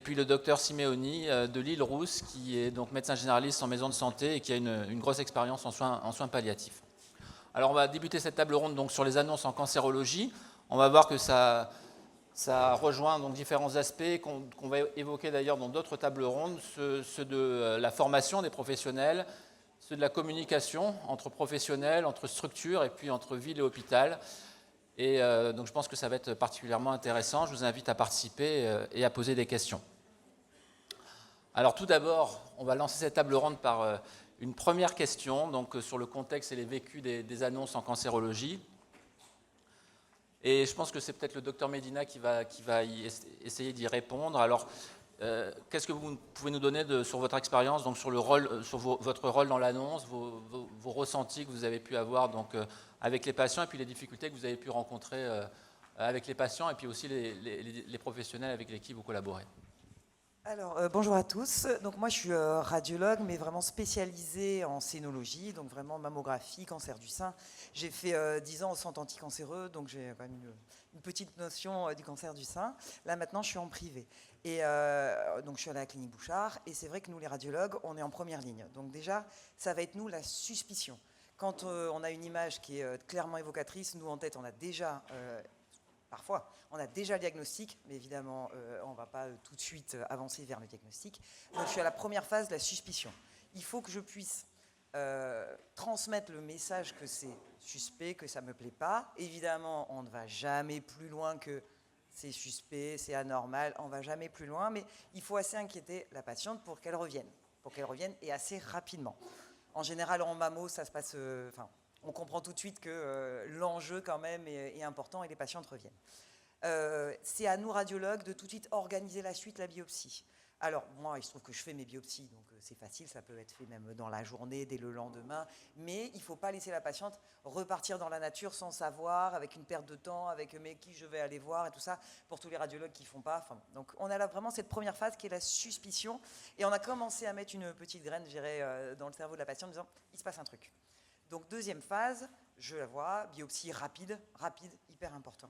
puis le docteur Simeoni de l'île Rousse, qui est donc médecin généraliste en maison de santé et qui a une grosse expérience en soins palliatifs. Alors on va débuter cette table ronde donc, sur les annonces en cancérologie. On va voir que ça rejoint donc différents aspects qu'on va évoquer d'ailleurs dans d'autres tables rondes, ceux de la formation des professionnels, ceux de la communication entre professionnels, entre structures et puis entre ville et hôpital. Et donc je pense que ça va être particulièrement intéressant. Je vous invite à participer et à poser des questions. Alors tout d'abord, on va lancer cette table ronde par une première question donc, sur le contexte et les vécus des annonces en cancérologie. Et je pense que c'est peut-être le docteur Medina qui va essayer d'y répondre. Alors, qu'est-ce que vous pouvez nous donner sur votre expérience, donc sur, votre rôle dans l'annonce, vos ressentis que vous avez pu avoir donc, avec les patients et puis les difficultés que vous avez pu rencontrer avec les patients et puis aussi les professionnels avec lesquels vous collaborez? Alors, bonjour à tous. Donc moi, je suis radiologue, mais vraiment spécialisée en scénologie, donc vraiment mammographie, cancer du sein. J'ai fait 10 ans au centre anticancéreux, donc j'ai quand même une petite notion du cancer du sein. Là, maintenant, je suis en privé. Et donc, je suis à la clinique Bouchard. Et c'est vrai que nous, les radiologues, on est en première ligne. Donc déjà, ça va être nous la suspicion. Quand on a une image qui est clairement évocatrice, nous, en tête, on a déjà... Parfois, on a déjà le diagnostic, mais évidemment, on ne va pas tout de suite avancer vers le diagnostic. Donc, je suis à la première phase de la suspicion. Il faut que je puisse transmettre le message que c'est suspect, que ça ne me plaît pas. Évidemment, on ne va jamais plus loin que c'est suspect, c'est anormal, on ne va jamais plus loin, mais il faut assez inquiéter la patiente pour qu'elle revienne et assez rapidement. En général, en mammo, ça se passe... on comprend tout de suite que l'enjeu quand même est important et les patientes reviennent. C'est à nous radiologues de tout de suite organiser la suite, la biopsie. Alors moi, il se trouve que je fais mes biopsies, donc c'est facile, ça peut être fait même dans la journée, dès le lendemain, mais il ne faut pas laisser la patiente repartir dans la nature sans savoir, avec une perte de temps, avec mais qui je vais aller voir et tout ça, pour tous les radiologues qui ne font pas. Donc on a là vraiment cette première phase qui est la suspicion, et on a commencé à mettre une petite graine, je dirais, dans le cerveau de la patiente en disant, il se passe un truc. Donc deuxième phase, je la vois, biopsie rapide, hyper important.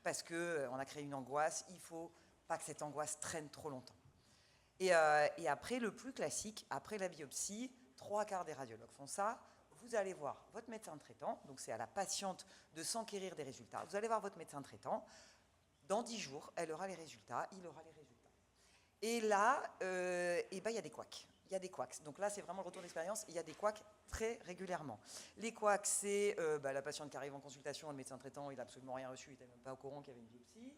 Parce qu'on a créé une angoisse, il ne faut pas que cette angoisse traîne trop longtemps. Et après, le plus classique, après la biopsie, 3/4 des radiologues font ça, vous allez voir votre médecin traitant, donc c'est à la patiente de s'enquérir des résultats, vous allez voir votre médecin traitant, dans 10 jours, elle aura les résultats, il aura les résultats. Et là, il y a des couacs. Il y a des couacs. Donc là, c'est vraiment le retour d'expérience. Il y a des couacs très régulièrement. Les couacs, c'est la patiente qui arrive en consultation, le médecin traitant, il n'a absolument rien reçu, il n'était même pas au courant qu'il y avait une biopsie.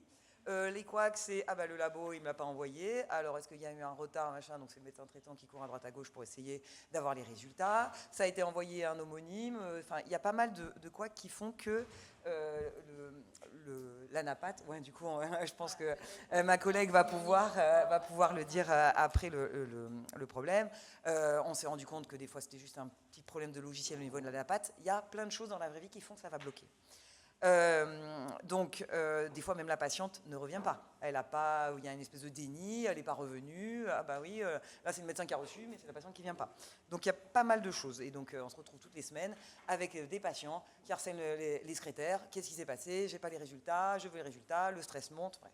Les couacs, c'est le labo, il ne me l'a pas envoyé. Alors, est-ce qu'il y a eu un retard, machin? Donc, c'est le médecin traitant qui court à droite à gauche pour essayer d'avoir les résultats. Ça a été envoyé à un homonyme. Il y a pas mal de couacs qui font que l'anapathe, du coup, je pense que ma collègue va pouvoir le dire après le problème. On s'est rendu compte que des fois, c'était juste un petit problème de logiciel au niveau de l'anapathe. Il y a plein de choses dans la vraie vie qui font que ça va bloquer. Donc, des fois, même la patiente ne revient pas. Elle a pas, il y a une espèce de déni, elle n'est pas revenue. Ah bah oui, là c'est le médecin qui a reçu, mais c'est la patiente qui ne vient pas. Donc, il y a pas mal de choses. Et donc, on se retrouve toutes les semaines avec des patients qui harcèlent les secrétaires. Qu'est-ce qui s'est passé? J'ai pas les résultats, je veux les résultats, le stress monte, bref.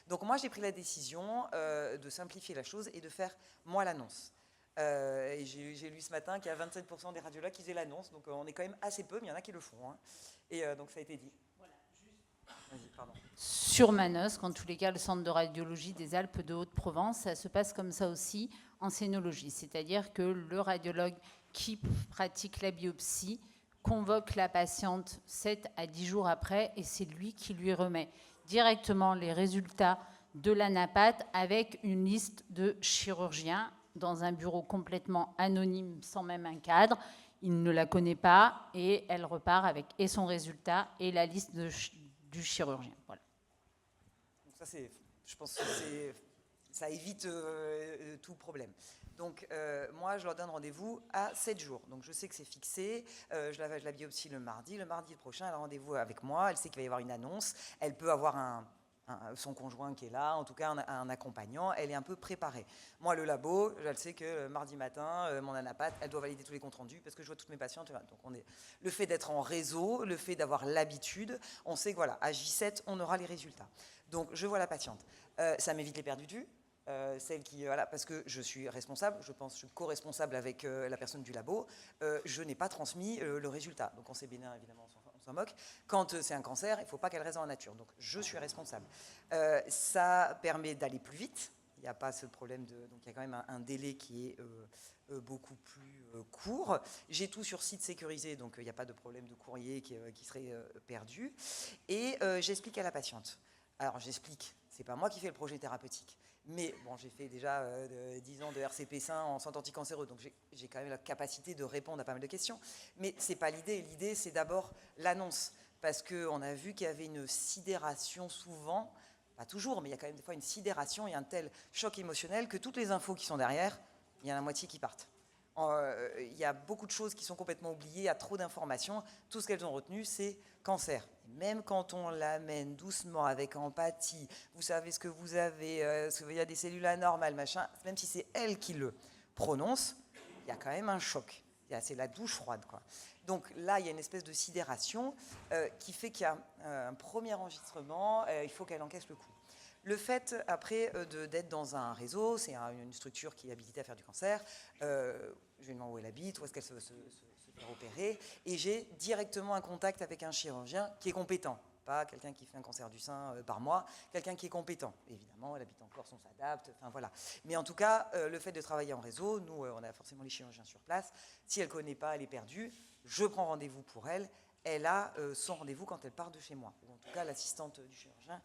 Donc, moi, j'ai pris la décision de simplifier la chose et de faire moi l'annonce. Et j'ai lu ce matin qu'il y a 27% des radiologues qui faisaient l'annonce, donc on est quand même assez peu, mais il y en a qui le font. Hein. Et donc ça a été dit. Voilà, juste... pardon. Sur Manosque, en tous les cas, le centre de radiologie des Alpes de Haute-Provence, ça se passe comme ça aussi en scénologie. C'est-à-dire que le radiologue qui pratique la biopsie convoque la patiente 7 à 10 jours après et c'est lui qui lui remet directement les résultats de l'anapathe avec une liste de chirurgiens dans un bureau complètement anonyme, sans même un cadre. Il ne la connaît pas et elle repart avec et son résultat et la liste du chirurgien. Voilà. Donc ça, je pense que ça évite tout problème. Donc moi, je leur donne rendez-vous à 7 jours. Donc je sais que c'est fixé. Je la biopsie le mardi. Le mardi prochain, elle a rendez-vous avec moi. Elle sait qu'il va y avoir une annonce. Elle peut avoir son conjoint qui est là, en tout cas un accompagnant, elle est un peu préparée. Moi, le labo, je le sais que mardi matin, mon anapathe, elle doit valider tous les comptes rendus parce que je vois toutes mes patientes. Donc le fait d'être en réseau, le fait d'avoir l'habitude, on sait que voilà, à J7, on aura les résultats. Donc je vois la patiente. Ça m'évite les pertes du dû. Celle qui, voilà, parce que je suis responsable, je pense, je suis co-responsable avec la personne du labo, je n'ai pas transmis le résultat. Donc on sait bien, évidemment, on s'en moque. Quand c'est un cancer, il ne faut pas qu'elle reste dans la nature. Donc je suis responsable. Ça permet d'aller plus vite. Il n'y a pas ce problème de... Donc il y a quand même un délai qui est beaucoup plus court. J'ai tout sur site sécurisé, donc il n'y a pas de problème de courrier qui serait perdu. Et j'explique à la patiente. Alors j'explique, c'est pas moi qui fais le projet thérapeutique. Mais bon, j'ai fait déjà 10 ans de RCP sain en santé anticancéreuse, donc j'ai quand même la capacité de répondre à pas mal de questions. Mais ce n'est pas l'idée. L'idée, c'est d'abord l'annonce. Parce qu'on a vu qu'il y avait une sidération souvent, pas toujours, mais il y a quand même des fois une sidération et un tel choc émotionnel que toutes les infos qui sont derrière, il y en a la moitié qui partent. Il y a beaucoup de choses qui sont complètement oubliées, il y a trop d'informations. Tout ce qu'elles ont retenu, c'est cancer. Et même quand on l'amène doucement, avec empathie, vous savez ce que vous avez, il y a des cellules anormales, machin, même si c'est elle qui le prononce, il y a quand même un choc. C'est la douche froide, quoi. Donc là, il y a une espèce de sidération qui fait qu'il y a un premier enregistrement, il faut qu'elle encaisse le coup. Le fait, après, d'être dans un réseau, c'est une structure qui est habilitée à faire du cancer. Je lui demande où elle habite, où est-ce qu'elle se fait opérer. Et j'ai directement un contact avec un chirurgien qui est compétent. Pas quelqu'un qui fait un cancer du sein par mois, quelqu'un qui est compétent. Évidemment, elle habite en Corse, on s'adapte, enfin voilà. Mais en tout cas, le fait de travailler en réseau, nous, on a forcément les chirurgiens sur place. Si elle ne connaît pas, elle est perdue. Je prends rendez-vous pour elle. Elle a son rendez-vous quand elle part de chez moi, ou en tout cas l'assistante du chirurgien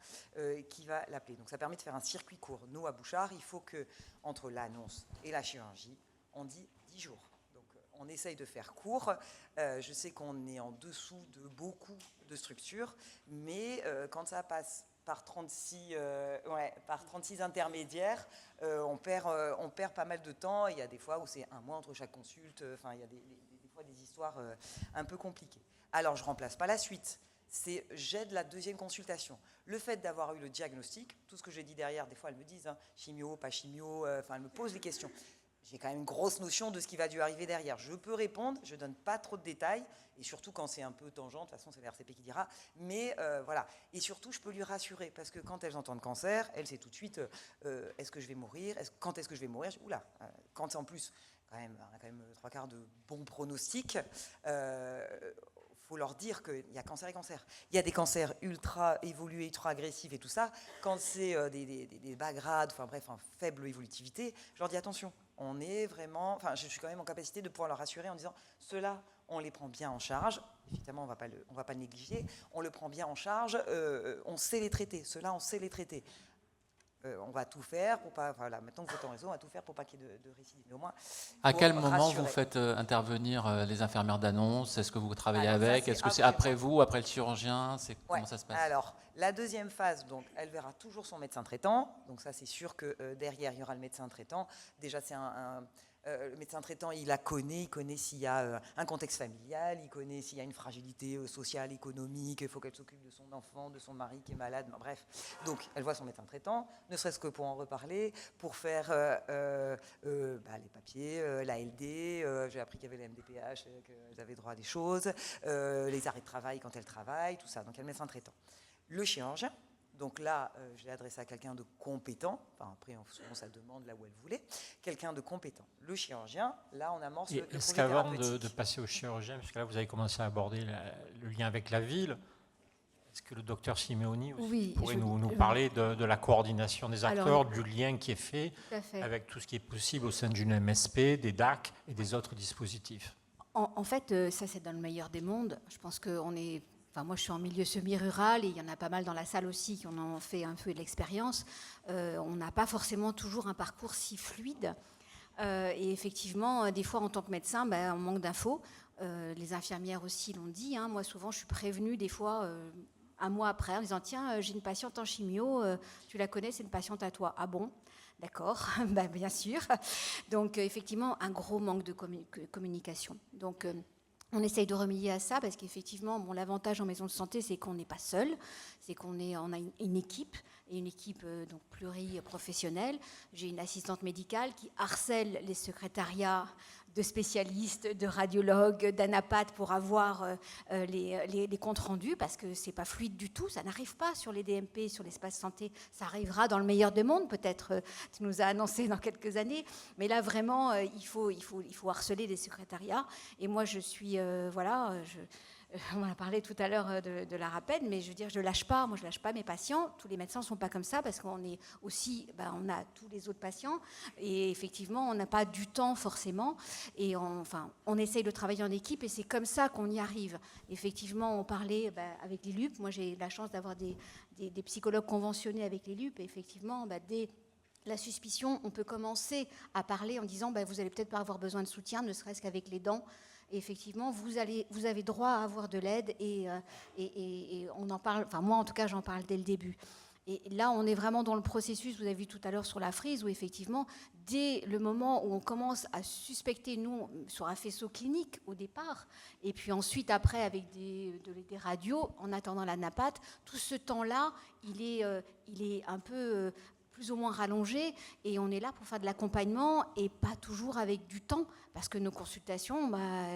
qui va l'appeler. Donc ça permet de faire un circuit court. Nous, à Bouchard, il faut que entre l'annonce et la chirurgie, on dit 10 jours. Donc on essaye de faire court. Je sais qu'on est en dessous de beaucoup de structures, mais quand ça passe par 36 intermédiaires, on perd pas mal de temps. Il y a des fois où c'est un mois entre chaque consulte. Enfin, il y a des fois des histoires un peu compliquées. Alors, je ne remplace pas la suite, j'aide la deuxième consultation. Le fait d'avoir eu le diagnostic, tout ce que j'ai dit derrière, des fois elles me disent, hein, chimio, pas chimio, elles me posent des questions. J'ai quand même une grosse notion de ce qui va dû arriver derrière. Je peux répondre, je ne donne pas trop de détails, et surtout quand c'est un peu tangent, de toute façon c'est l'RCP qui dira, mais voilà. Et surtout, je peux lui rassurer, parce que quand elles entendent cancer, elle sait tout de suite, est-ce que je vais mourir, quand est-ce que je vais mourir, oula, quand en plus, on a quand même 3/4 de bons pronostics, faut leur dire qu'il y a cancer et cancer. Il y a des cancers ultra évolués, ultra agressifs et tout ça. Quand c'est des bas grades, enfin bref, en faible évolutivité, je leur dis attention, on est vraiment... Enfin, je suis quand même en capacité de pouvoir leur rassurer en disant, ceux-là, on les prend bien en charge. Évidemment, on ne va pas le négliger. On le prend bien en charge. On sait les traiter. Ceux-là, on sait les traiter. On va tout faire pour pas... Voilà, maintenant que vous êtes en réseau, on va tout faire pour pas qu'il y ait de récidive. Mais au moins, à quel moment vous faites intervenir les infirmières d'annonce? Est-ce que vous travaillez avec? Est-ce que c'est après vous, après le chirurgien? Comment ça se passe? Alors, la deuxième phase, donc, elle verra toujours son médecin traitant. Donc ça, c'est sûr que derrière, il y aura le médecin traitant. Déjà, c'est le médecin traitant, il connaît s'il y a un contexte familial, il connaît s'il y a une fragilité sociale, économique, il faut qu'elle s'occupe de son enfant, de son mari qui est malade, bref. Donc, elle voit son médecin traitant, ne serait-ce que pour en reparler, pour faire les papiers, l'ALD, j'ai appris qu'il y avait les MDPH, qu'elles avaient droit à des choses, les arrêts de travail quand elles travaillent, tout ça. Donc, il y a le médecin traitant. Le chirurgien. Donc là, je l'ai adressé à quelqu'un de compétent. Enfin, après, souvent, ça demande là où elle voulait. Quelqu'un de compétent. Le chirurgien, là, on amorce le projet thérapeutique. Est-ce qu'avant de passer au chirurgien, puisque là, vous avez commencé à aborder le lien avec la ville, est-ce que le docteur Simeoni aussi pourrait nous parler de la coordination des acteurs, du lien qui est fait avec tout ce qui est possible au sein d'une MSP, des DAC et des autres dispositifs? En fait, ça, c'est dans le meilleur des mondes. Je pense qu'on est... Enfin, moi, je suis en milieu semi-rural et il y en a pas mal dans la salle aussi qui en ont fait un peu de l'expérience. On n'a pas forcément toujours un parcours si fluide. Et effectivement, des fois, en tant que médecin, on manque d'infos. Les infirmières aussi l'ont dit. Hein. Moi, souvent, je suis prévenue des fois un mois après en disant « Tiens, j'ai une patiente en chimio, tu la connais, c'est une patiente à toi. » Ah bon ? D'accord, bien sûr. Donc, effectivement, un gros manque de communication. Donc, on essaye de remédier à ça parce qu'effectivement, l'avantage en maison de santé, c'est qu'on n'est pas seul, c'est qu'on a une équipe, et une équipe donc pluriprofessionnelle. J'ai une assistante médicale qui harcèle les secrétariats spécialistes, de radiologues, d'anapathes pour avoir les comptes rendus, parce que c'est pas fluide du tout, ça n'arrive pas sur les DMP, sur l'espace santé, ça arrivera dans le meilleur des mondes, peut-être, tu nous as annoncé dans quelques années, mais là vraiment, il faut harceler les secrétariats, et moi je suis, on en a parlé tout à l'heure de la RAPED, mais je veux dire, je lâche pas mes patients. Tous les médecins ne sont pas comme ça parce qu'on est aussi, on a tous les autres patients et effectivement, on n'a pas du temps forcément. Et on essaye de travailler en équipe et c'est comme ça qu'on y arrive. Effectivement, on parlait avec les LUP. Moi, j'ai la chance d'avoir des psychologues conventionnés avec les LUP et effectivement, dès la suspicion, on peut commencer à parler en disant vous allez peut-être pas avoir besoin de soutien, ne serait-ce qu'avec les dents. Et effectivement, vous avez droit à avoir de l'aide et on en parle, enfin moi en tout cas j'en parle dès le début. Et là, on est vraiment dans le processus, vous avez vu tout à l'heure sur la frise, où effectivement, dès le moment où on commence à suspecter, nous, sur un faisceau clinique au départ, et puis ensuite après avec des radios, en attendant la napate, tout ce temps-là, il est un peu plus ou moins rallongé, et on est là pour faire de l'accompagnement, et pas toujours avec du temps, parce que nos consultations,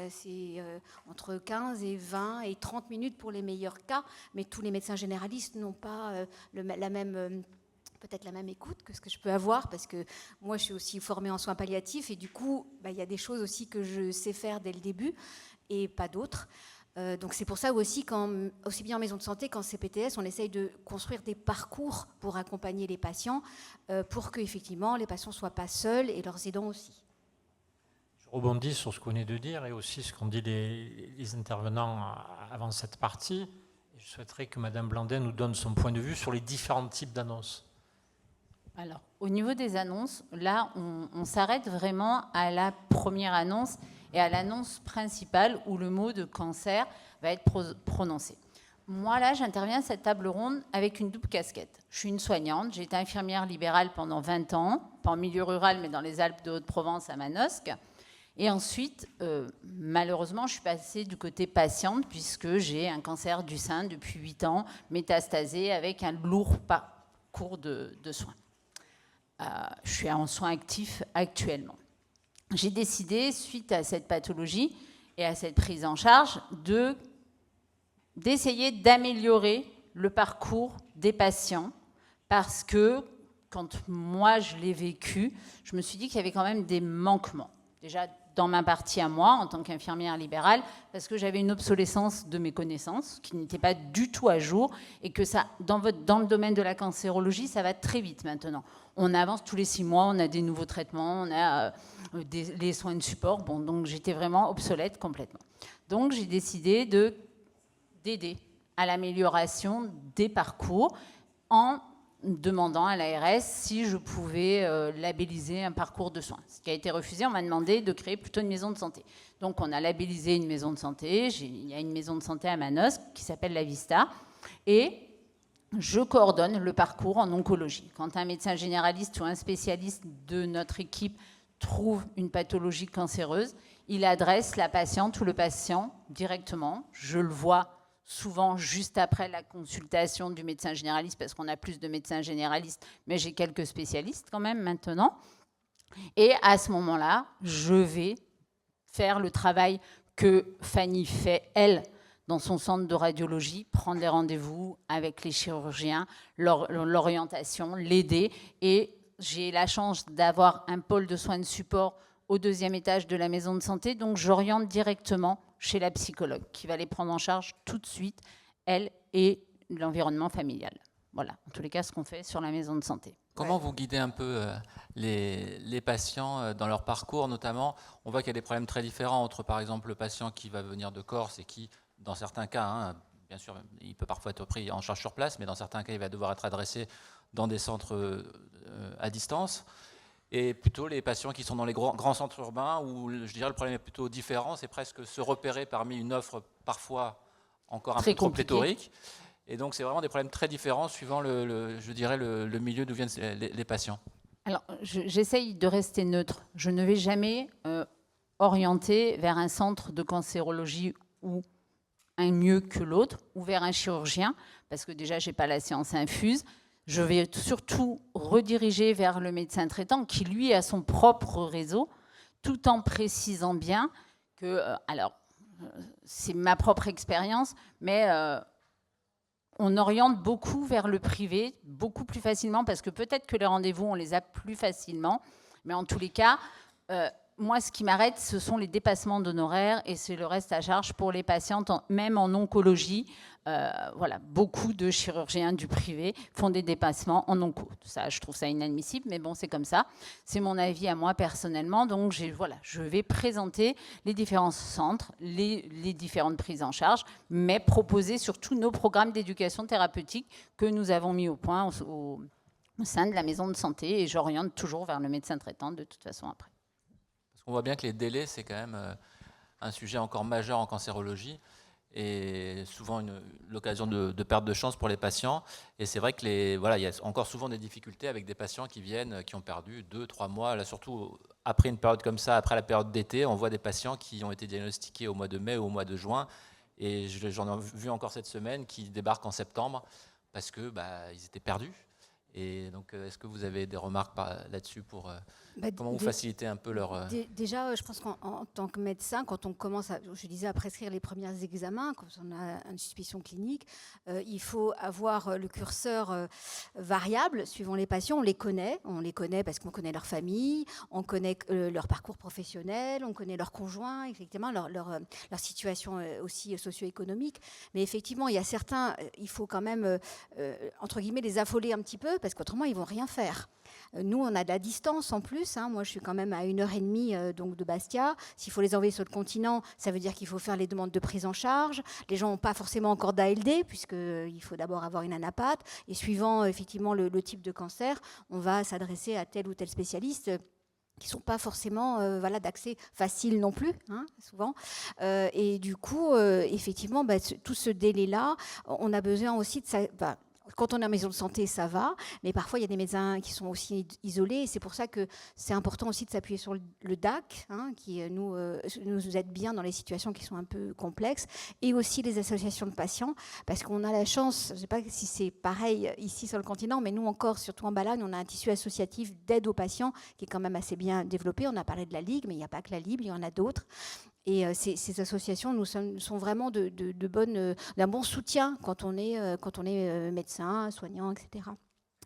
c'est entre 15 et 20 et 30 minutes pour les meilleurs cas, mais tous les médecins généralistes n'ont pas peut-être la même écoute que ce que je peux avoir, parce que moi, je suis aussi formée en soins palliatifs, et du coup, il y a des choses aussi que je sais faire dès le début, et pas d'autres. Donc c'est pour ça aussi, aussi bien en maison de santé qu'en CPTS, on essaye de construire des parcours pour accompagner les patients, pour qu'effectivement les patients ne soient pas seuls et leurs aidants aussi. Je rebondis sur ce qu'on venait de dire et aussi ce qu'ont dit les intervenants avant cette partie. Je souhaiterais que Mme Blandin nous donne son point de vue sur les différents types d'annonces. Alors, au niveau des annonces, là, on s'arrête vraiment à la première annonce et à l'annonce principale où le mot de cancer va être prononcé. Moi, là, j'interviens à cette table ronde avec une double casquette. Je suis une soignante, j'ai été infirmière libérale pendant 20 ans, pas en milieu rural, mais dans les Alpes de Haute-Provence à Manosque. Et ensuite, malheureusement, je suis passée du côté patiente puisque j'ai un cancer du sein depuis 8 ans, métastasé avec un lourd parcours de soins. Je suis en soins actifs actuellement. J'ai décidé, suite à cette pathologie et à cette prise en charge, d'essayer d'améliorer le parcours des patients parce que, quand moi je l'ai vécu, je me suis dit qu'il y avait quand même des manquements. Déjà, dans ma partie à moi, en tant qu'infirmière libérale, parce que j'avais une obsolescence de mes connaissances qui n'était pas du tout à jour et que ça, dans le domaine de la cancérologie, ça va très vite maintenant. On avance tous les 6 mois, on a des nouveaux traitements, on a les soins de support. Bon, donc j'étais vraiment obsolète complètement. Donc j'ai décidé d'aider à l'amélioration des parcours en demandant à l'ARS si je pouvais labelliser un parcours de soins. Ce qui a été refusé, on m'a demandé de créer plutôt une maison de santé. Donc on a labellisé une maison de santé, il y a une maison de santé à Manosque qui s'appelle La Vista, et je coordonne le parcours en oncologie. Quand un médecin généraliste ou un spécialiste de notre équipe trouve une pathologie cancéreuse, il adresse la patiente ou le patient directement. Je le vois souvent juste après la consultation du médecin généraliste, parce qu'on a plus de médecins généralistes, mais j'ai quelques spécialistes quand même maintenant. Et à ce moment-là, je vais faire le travail que Fanny fait, elle, dans son centre de radiologie, prendre des rendez-vous avec les chirurgiens, l'orientation, l'aider. Et j'ai la chance d'avoir un pôle de soins de support au 2e étage de la maison de santé, donc j'oriente directement chez la psychologue, qui va les prendre en charge tout de suite, elle et l'environnement familial. Voilà, en tous les cas, ce qu'on fait sur la maison de santé. Comment vous guidez un peu les patients dans leur parcours, notamment? On voit qu'il y a des problèmes très différents entre, par exemple, le patient qui va venir de Corse et qui, dans certains cas, bien sûr, il peut parfois être pris en charge sur place, mais dans certains cas, il va devoir être adressé dans des centres à distance. Et plutôt les patients qui sont dans les grands centres urbains où, je dirais, le problème est plutôt différent. C'est presque se repérer parmi une offre parfois encore un peu trop pléthorique. Et donc, c'est vraiment des problèmes très différents suivant, je dirais, le milieu d'où viennent les patients. Alors, j'essaye de rester neutre. Je ne vais jamais orienter vers un centre de cancérologie ou un mieux que l'autre, ou vers un chirurgien, parce que déjà, je n'ai pas la séance infuse. Je vais surtout rediriger vers le médecin traitant qui, lui, a son propre réseau. tout en précisant bien que, alors, c'est ma propre expérience, mais on oriente beaucoup vers le privé, beaucoup plus facilement, parce que peut-être que les rendez-vous, on les a plus facilement, mais en tous les cas, moi, ce qui m'arrête, ce sont les dépassements d'honoraires et c'est le reste à charge pour les patientes, même en oncologie. Voilà, beaucoup de chirurgiens du privé font des dépassements en onco. Ça, je trouve ça inadmissible, mais bon, c'est comme ça. C'est mon avis à moi personnellement. Donc, voilà, je vais présenter les différents centres, les différentes prises en charge, mais proposer surtout nos programmes d'éducation thérapeutique que nous avons mis au point au sein de la maison de santé et j'oriente toujours vers le médecin traitant de toute façon après. On voit bien que les délais, c'est quand même un sujet encore majeur en cancérologie et souvent l'occasion de perte de chance pour les patients. Et c'est vrai que voilà, il y a encore souvent des difficultés avec des patients qui viennent, qui ont perdu 2-3 mois. Là, surtout après une période comme ça, après la période d'été, on voit des patients qui ont été diagnostiqués au mois de mai ou au mois de juin. Et j'en ai vu encore cette semaine qui débarquent en septembre parce que ils étaient perdus. Et donc, est-ce que vous avez des remarques là-dessus pour comment vous facilitez un peu leur... Déjà, je pense qu'en tant que médecin, quand on commence, je disais, à prescrire les premiers examens, quand on a une suspicion clinique, il faut avoir le curseur variable suivant les patients. On les connaît parce qu'on connaît leur famille, on connaît leur parcours professionnel, on connaît leurs conjoints, effectivement, leur situation aussi socio-économique. Mais effectivement, il y a certains, il faut quand même, entre guillemets, les affoler un petit peu, parce qu'autrement, ils ne vont rien faire. Nous, on a de la distance en plus. Moi, je suis quand même à 1h30 donc de Bastia. S'il faut les envoyer sur le continent, ça veut dire qu'il faut faire les demandes de prise en charge. Les gens n'ont pas forcément encore d'ALD, puisqu'il faut d'abord avoir une anapathe. Et suivant effectivement le type de cancer, on va s'adresser à tel ou tel spécialiste qui ne sont pas forcément d'accès facile non plus, souvent. Et du coup, effectivement, tout ce délai-là, on a besoin aussi de ça. Quand on est en maison de santé, ça va, mais parfois il y a des médecins qui sont aussi isolés, et c'est pour ça que c'est important aussi de s'appuyer sur le DAC, qui nous aide bien dans les situations qui sont un peu complexes, et aussi les associations de patients, parce qu'on a la chance, je ne sais pas si c'est pareil ici sur le continent, mais nous encore, surtout en Balagne, on a un tissu associatif d'aide aux patients qui est quand même assez bien développé. On a parlé de la Ligue, mais il n'y a pas que la Ligue, il y en a d'autres. Et ces associations nous sont vraiment d'un bon soutien quand on est médecin, soignant, etc.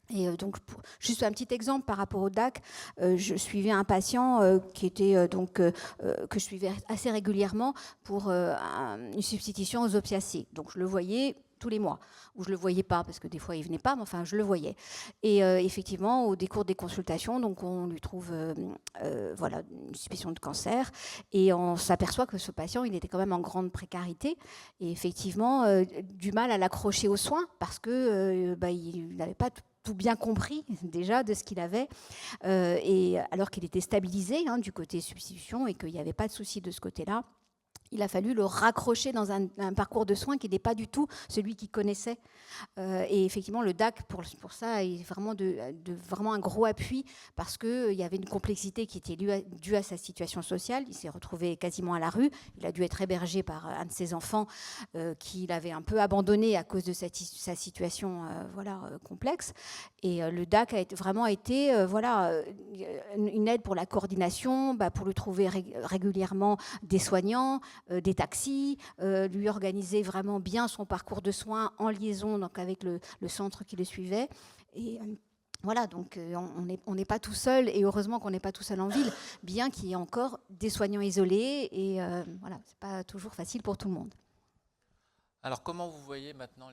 Et donc, juste un petit exemple par rapport au DAC, je suivais un patient qui était que je suivais assez régulièrement pour une substitution aux opiacés. Donc, je le voyais tous les mois, ou je le voyais pas parce que des fois il venait pas, mais enfin je le voyais. Et effectivement, au décours des consultations, donc on lui trouve une suspicion de cancer, et on s'aperçoit que ce patient, il était quand même en grande précarité, et effectivement du mal à l'accrocher aux soins parce que il n'avait pas tout bien compris déjà de ce qu'il avait, et alors qu'il était stabilisé du côté substitution et qu'il n'y avait pas de souci de ce côté-là. Il a fallu le raccrocher dans un parcours de soins qui n'est pas du tout celui qu'il connaissait. Et effectivement, le DAC, pour ça, est vraiment, vraiment un gros appui parce qu'il y avait une complexité qui était due à sa situation sociale. Il s'est retrouvé quasiment à la rue. Il a dû être hébergé par un de ses enfants qu'il avait un peu abandonné à cause de sa situation complexe. Et le DAC a vraiment été une aide pour la coordination, pour lui trouver régulièrement des soignants, des taxis, lui organiser vraiment bien son parcours de soins en liaison donc, avec le centre qui le suivait. Et voilà, donc on n'est pas tout seul, et heureusement qu'on n'est pas tout seul en ville, bien qu'il y ait encore des soignants isolés, et voilà, c'est pas toujours facile pour tout le monde. Alors comment vous voyez maintenant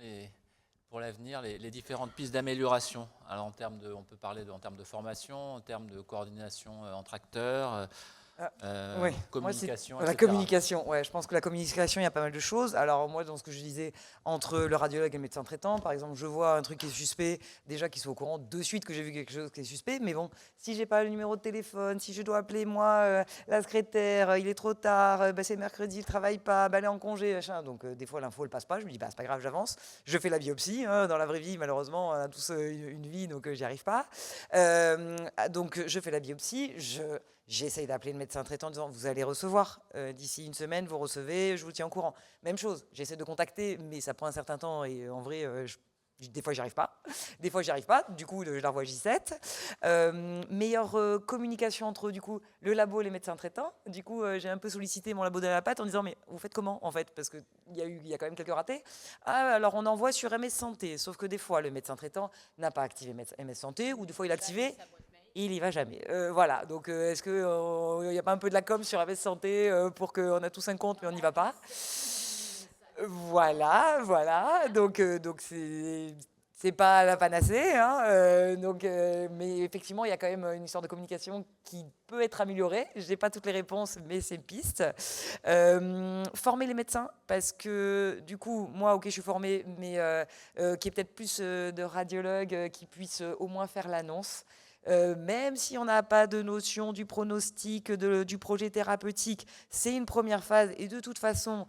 pour l'avenir les différentes pistes d'amélioration? Alors on peut parler en termes de formation, en termes de coordination entre acteurs, communication, la etc. communication, je pense que la communication, il y a pas mal de choses. Alors moi, dans ce que je disais, entre le radiologue et le médecin traitant, par exemple, je vois un truc qui est suspect, déjà qu'il soit au courant de suite que j'ai vu quelque chose qui est suspect, mais bon, si j'ai pas le numéro de téléphone, si je dois appeler moi la secrétaire, il est trop tard, c'est mercredi, il travaille pas, elle est en congé, machin. Donc des fois l'info elle passe pas, je me dis c'est pas grave, j'avance, je fais la biopsie, dans la vraie vie malheureusement on a tous une vie, donc j'y arrive pas. Donc je fais la biopsie, j'essaye d'appeler le médecin traitant en disant vous allez recevoir d'ici une semaine, vous recevez, je vous tiens au courant. Même chose, j'essaie de contacter, mais ça prend un certain temps, et en vrai Des fois, j'y arrive pas. Des fois, j'y arrive pas. Du coup, je la revois J7. Meilleure communication entre, du coup, le labo et les médecins traitants. Du coup, j'ai un peu sollicité mon labo de la patte en disant, mais vous faites comment, en fait? Parce qu'il y a quand même quelques ratés. Ah, alors, on envoie sur MS Santé. Sauf que des fois, le médecin traitant n'a pas activé MS Santé, ou des fois, il a activé, il n'y va jamais. Voilà. Donc, est-ce qu'il n'y a pas un peu de la com sur MS Santé pour qu'on a tous un compte, mais on n'y va pas? Voilà. Donc c'est pas la panacée, hein. Mais effectivement, il y a quand même une histoire de communication qui peut être améliorée. Je n'ai pas toutes les réponses, mais c'est une piste. Former les médecins, parce que du coup, moi, ok, je suis formée, mais qui est peut-être plus de radiologues qui puissent au moins faire l'annonce. Même si on n'a pas de notion du pronostic, du projet thérapeutique, c'est une première phase et de toute façon,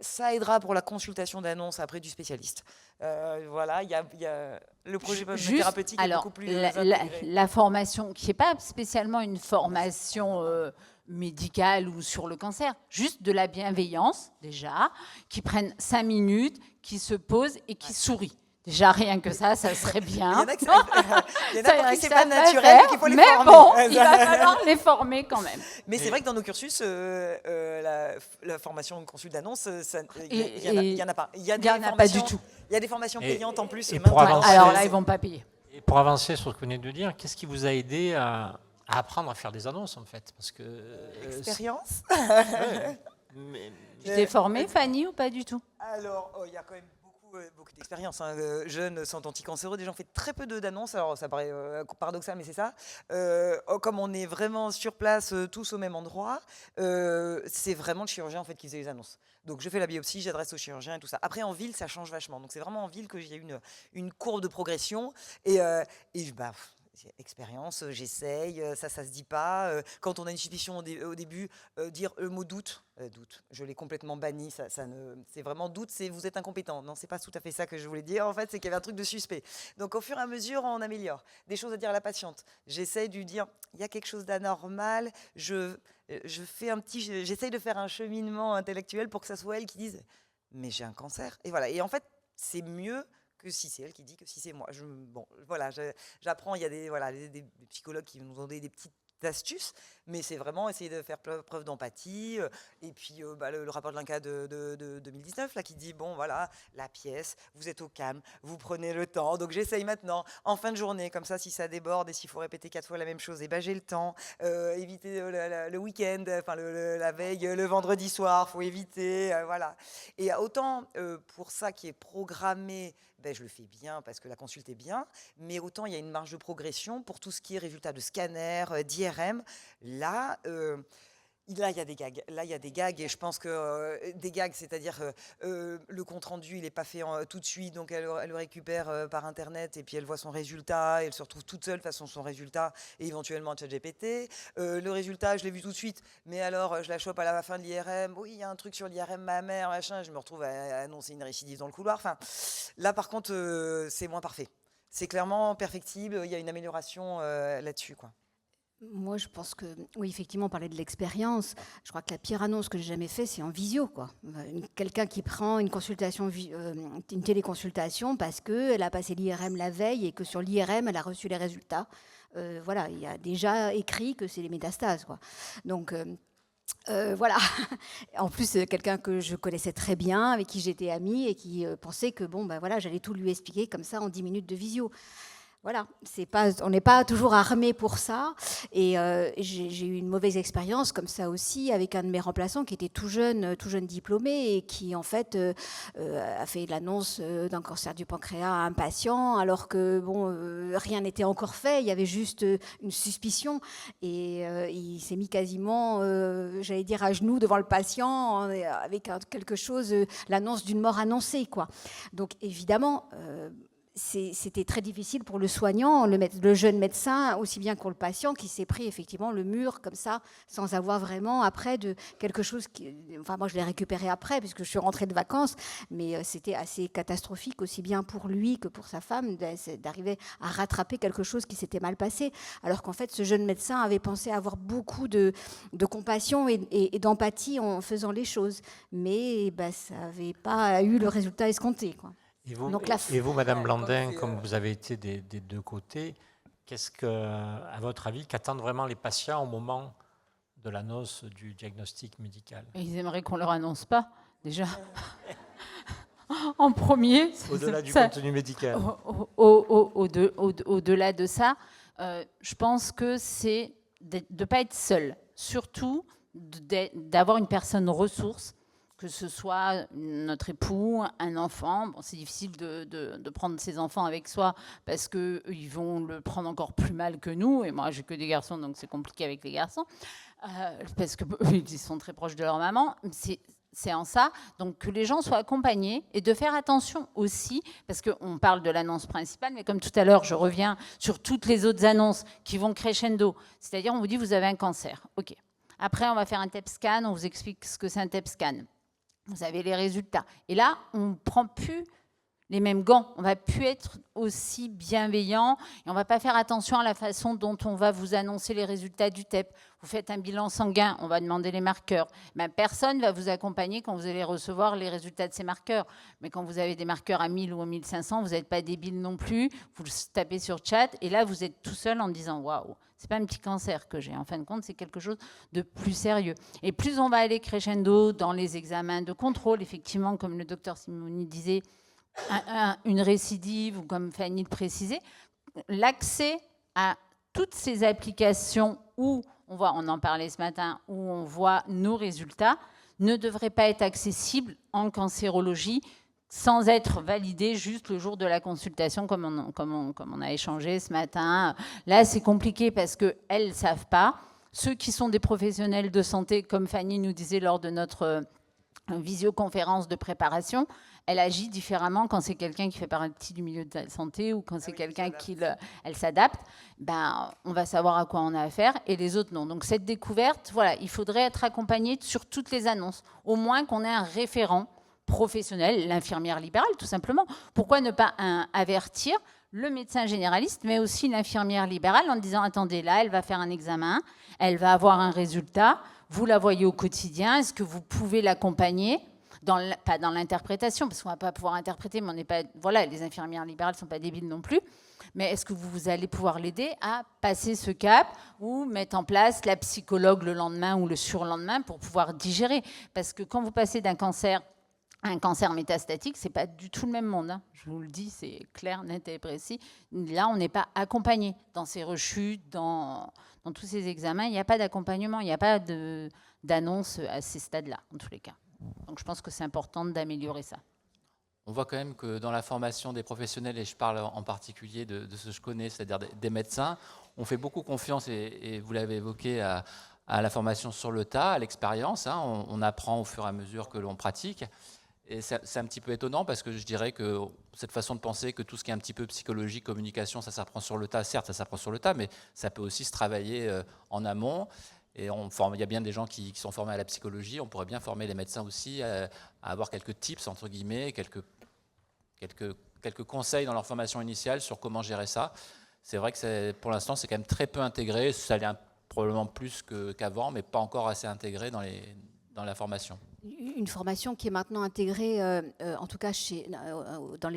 ça aidera pour la consultation d'annonce après du spécialiste. Voilà, il y a le projet thérapeutique est beaucoup plus la formation, qui n'est pas spécialement une formation médicale ou sur le cancer, juste de la bienveillance déjà, qui prennent 5 minutes, qui se posent et qui sourient. Déjà, rien que ça serait bien. Il y en a qui c'est pas naturel, mais qu'il faut les former. Mais bon, il va falloir les former quand même. Mais c'est vrai que dans nos cursus, la formation consul d'annonce, il n'y en a pas. Il y en a pas du tout. Il y a des formations payantes en plus. Et pour avancer, alors là, ils ne vont pas payer. Et pour avancer sur ce que vous venez de dire, qu'est-ce qui vous a aidé à apprendre à faire des annonces, en fait? Parce que, Expérience. Tu t'es formée, Fanny, ou pas du tout? Alors, il y a quand même beaucoup d'expérience. Jeunes sont anticancéreux, des gens font très peu d'annonces, alors ça paraît paradoxal, mais c'est ça. Comme on est vraiment sur place, tous au même endroit, c'est vraiment le chirurgien en fait qui faisait les annonces. Donc je fais la biopsie, j'adresse au chirurgien et tout ça. Après en ville, ça change vachement. Donc c'est vraiment en ville que j'ai eu une courbe de progression expérience, j'essaye, ça se dit pas. Quand on a une suspicion au début, dire le mot doute, je l'ai complètement banni. C'est vraiment doute, c'est vous êtes incompétent. Non, c'est pas tout à fait ça que je voulais dire. En fait, c'est qu'il y avait un truc de suspect. Donc au fur et à mesure, on améliore. Des choses à dire à la patiente. J'essaye de lui dire, il y a quelque chose d'anormal. J'essaye de faire un cheminement intellectuel pour que ça soit elle qui dise, mais j'ai un cancer. Et voilà. Et en fait, c'est mieux que si c'est elle qui dit que si c'est moi. J'apprends, il y a des psychologues qui nous ont donné des petites astuces, mais c'est vraiment essayer de faire preuve d'empathie. Et puis le rapport de l'INCa de 2019 là, qui dit, bon voilà, la pièce, vous êtes au calme, vous prenez le temps. Donc j'essaye maintenant, en fin de journée, comme ça, si ça déborde et s'il faut répéter 4 fois la même chose, j'ai le temps. Éviter le week-end, la veille, le vendredi soir, il faut éviter. Voilà. Et autant pour ça qui est programmé, je le fais bien parce que la consulte est bien, mais autant il y a une marge de progression pour tout ce qui est résultat de scanner, d'IRM. Là, il y a des gags. Là, il y a des gags et je pense que des gags, c'est-à-dire le compte-rendu, il n'est pas fait tout de suite, donc elle le récupère par Internet et puis elle voit son résultat, et elle se retrouve toute seule face à son résultat et éventuellement ChatGPT. Le résultat, je l'ai vu tout de suite, mais alors je la chope à la fin de l'IRM. Oui, il y a un truc sur l'IRM mammaire, machin, je me retrouve à annoncer une récidive dans le couloir. Enfin, là, par contre, c'est moins parfait. C'est clairement perfectible, il y a une amélioration là-dessus, quoi. Moi, je pense que, oui, effectivement, on parlait de l'expérience. Je crois que la pire annonce que j'ai jamais faite, c'est en visio, quoi. Quelqu'un qui prend une consultation, une téléconsultation parce qu'elle a passé l'IRM la veille et que sur l'IRM, elle a reçu les résultats. Voilà, il y a déjà écrit que c'est les métastases, quoi. Donc, voilà. En plus, quelqu'un que je connaissais très bien, avec qui j'étais amie et qui pensait que, voilà, j'allais tout lui expliquer comme ça en 10 minutes de visio. Voilà, on n'est pas toujours armé pour ça. Et j'ai eu une mauvaise expérience comme ça aussi avec un de mes remplaçants qui était tout jeune diplômé et qui en fait a fait l'annonce d'un cancer du pancréas à un patient alors que rien n'était encore fait. Il y avait juste une suspicion et il s'est mis quasiment, j'allais dire, à genoux devant le patient avec quelque chose, l'annonce d'une mort annoncée, quoi. Donc évidemment. C'était très difficile pour le soignant, le jeune médecin, aussi bien que pour le patient, qui s'est pris effectivement le mur comme ça, sans avoir vraiment après de quelque chose enfin moi je l'ai récupéré après, puisque je suis rentrée de vacances, mais c'était assez catastrophique, aussi bien pour lui que pour sa femme, d'arriver à rattraper quelque chose qui s'était mal passé, alors qu'en fait ce jeune médecin avait pensé avoir beaucoup de compassion et d'empathie en faisant les choses, mais ça n'avait pas eu le résultat escompté, quoi. Et vous, Donc, Madame Blandin, comme vous avez été des deux côtés, qu'est-ce que, à votre avis, qu'attendent vraiment les patients au moment de l'annonce du diagnostic médical? Ils aimeraient qu'on ne leur annonce pas, déjà. En premier. Au-delà du contenu médical. Au-delà de ça, je pense que c'est de ne pas être seul. Surtout d'avoir une personne ressource, que ce soit notre époux, un enfant. Bon, c'est difficile de prendre ses enfants avec soi parce qu'ils vont le prendre encore plus mal que nous. Et moi, j'ai que des garçons, donc c'est compliqué avec les garçons. Parce qu'ils sont très proches de leur maman. C'est en ça, donc que les gens soient accompagnés et de faire attention aussi, parce qu'on parle de l'annonce principale, mais comme tout à l'heure, je reviens sur toutes les autres annonces qui vont crescendo. C'est-à-dire, on vous dit, vous avez un cancer. OK. Après, on va faire un TEP scan, on vous explique ce que c'est un TEP scan. Vous avez les résultats. Et là, on ne prend plus les mêmes gants. On ne va plus être aussi bienveillant et on ne va pas faire attention à la façon dont on va vous annoncer les résultats du TEP. Vous faites un bilan sanguin, on va demander les marqueurs. Mais personne ne va vous accompagner quand vous allez recevoir les résultats de ces marqueurs. Mais quand vous avez des marqueurs à 1000 ou à 1500, vous n'êtes pas débile non plus. Vous le tapez sur chat et là, vous êtes tout seul en disant « Waouh, c'est pas un petit cancer que j'ai. En fin de compte, c'est quelque chose de plus sérieux. » Et plus on va aller crescendo dans les examens de contrôle, effectivement, comme le docteur Simoni disait, une récidive, ou comme Fanny le précisait, l'accès à toutes ces applications où on en parlait ce matin, où on voit nos résultats, ne devrait pas être accessible en cancérologie sans être validé juste le jour de la consultation, comme on a échangé ce matin. Là, c'est compliqué parce qu'elles ne savent pas. Ceux qui sont des professionnels de santé, comme Fanny nous disait lors de notre visioconférence de préparation, elle agit différemment quand c'est quelqu'un qui fait partie du milieu de la santé ou quand c'est quelqu'un qui elle s'adapte. Ben, on va savoir à quoi on a affaire et les autres non. Donc cette découverte, voilà, il faudrait être accompagné sur toutes les annonces, au moins qu'on ait un référent professionnel, l'infirmière libérale tout simplement. Pourquoi ne pas avertir le médecin généraliste, mais aussi l'infirmière libérale en disant attendez, là, elle va faire un examen, elle va avoir un résultat, vous la voyez au quotidien, est-ce que vous pouvez l'accompagner? Pas dans l'interprétation, parce qu'on ne va pas pouvoir interpréter, mais on n'est pas, voilà, les infirmières libérales ne sont pas débiles non plus. Mais est-ce que vous allez pouvoir l'aider à passer ce cap ou mettre en place la psychologue le lendemain ou le surlendemain pour pouvoir digérer? Parce que quand vous passez d'un cancer à un cancer métastatique, ce n'est pas du tout le même monde. Hein. Je vous le dis, c'est clair, net et précis. Là, on n'est pas accompagné dans ces rechutes, dans tous ces examens. Il n'y a pas d'accompagnement, il n'y a pas d'annonce à ces stades-là, en tous les cas. Donc je pense que c'est important d'améliorer ça. On voit quand même que dans la formation des professionnels, et je parle en particulier de ce que je connais, c'est-à-dire des médecins, on fait beaucoup confiance, et vous l'avez évoqué, à la formation sur le tas, à l'expérience. Hein, on apprend au fur et à mesure que l'on pratique. Et c'est un petit peu étonnant parce que je dirais que cette façon de penser que tout ce qui est un petit peu psychologie, communication, ça s'apprend sur le tas. Certes, ça s'apprend sur le tas, mais ça peut aussi se travailler en amont. Et il y a bien des gens qui sont formés à la psychologie. On pourrait bien former les médecins aussi à avoir quelques tips, entre guillemets, quelques conseils dans leur formation initiale sur comment gérer ça. C'est vrai que pour l'instant, c'est quand même très peu intégré. Ça l'est probablement plus qu'avant, mais pas encore assez intégré dans la formation. Une formation qui est maintenant intégrée, en tout cas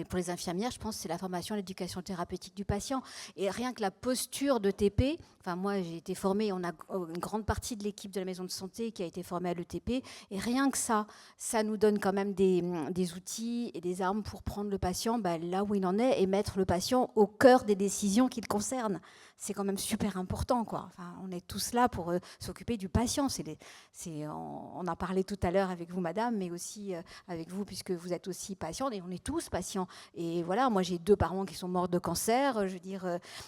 pour les infirmières, je pense, c'est la formation à l'éducation thérapeutique du patient. Et rien que la posture de TP, enfin moi j'ai été formée, on a une grande partie de l'équipe de la maison de santé qui a été formée à l'ETP, et rien que ça nous donne quand même des outils et des armes pour prendre le patient là où il en est et mettre le patient au cœur des décisions qui le concernent. C'est quand même super important, quoi. Enfin, on est tous là pour s'occuper du patient. On a parlé tout à l'heure avec vous, madame, mais aussi avec vous, puisque vous êtes aussi patiente, et on est tous patients. Et voilà, moi j'ai 2 parents qui sont morts de cancer. Je veux dire,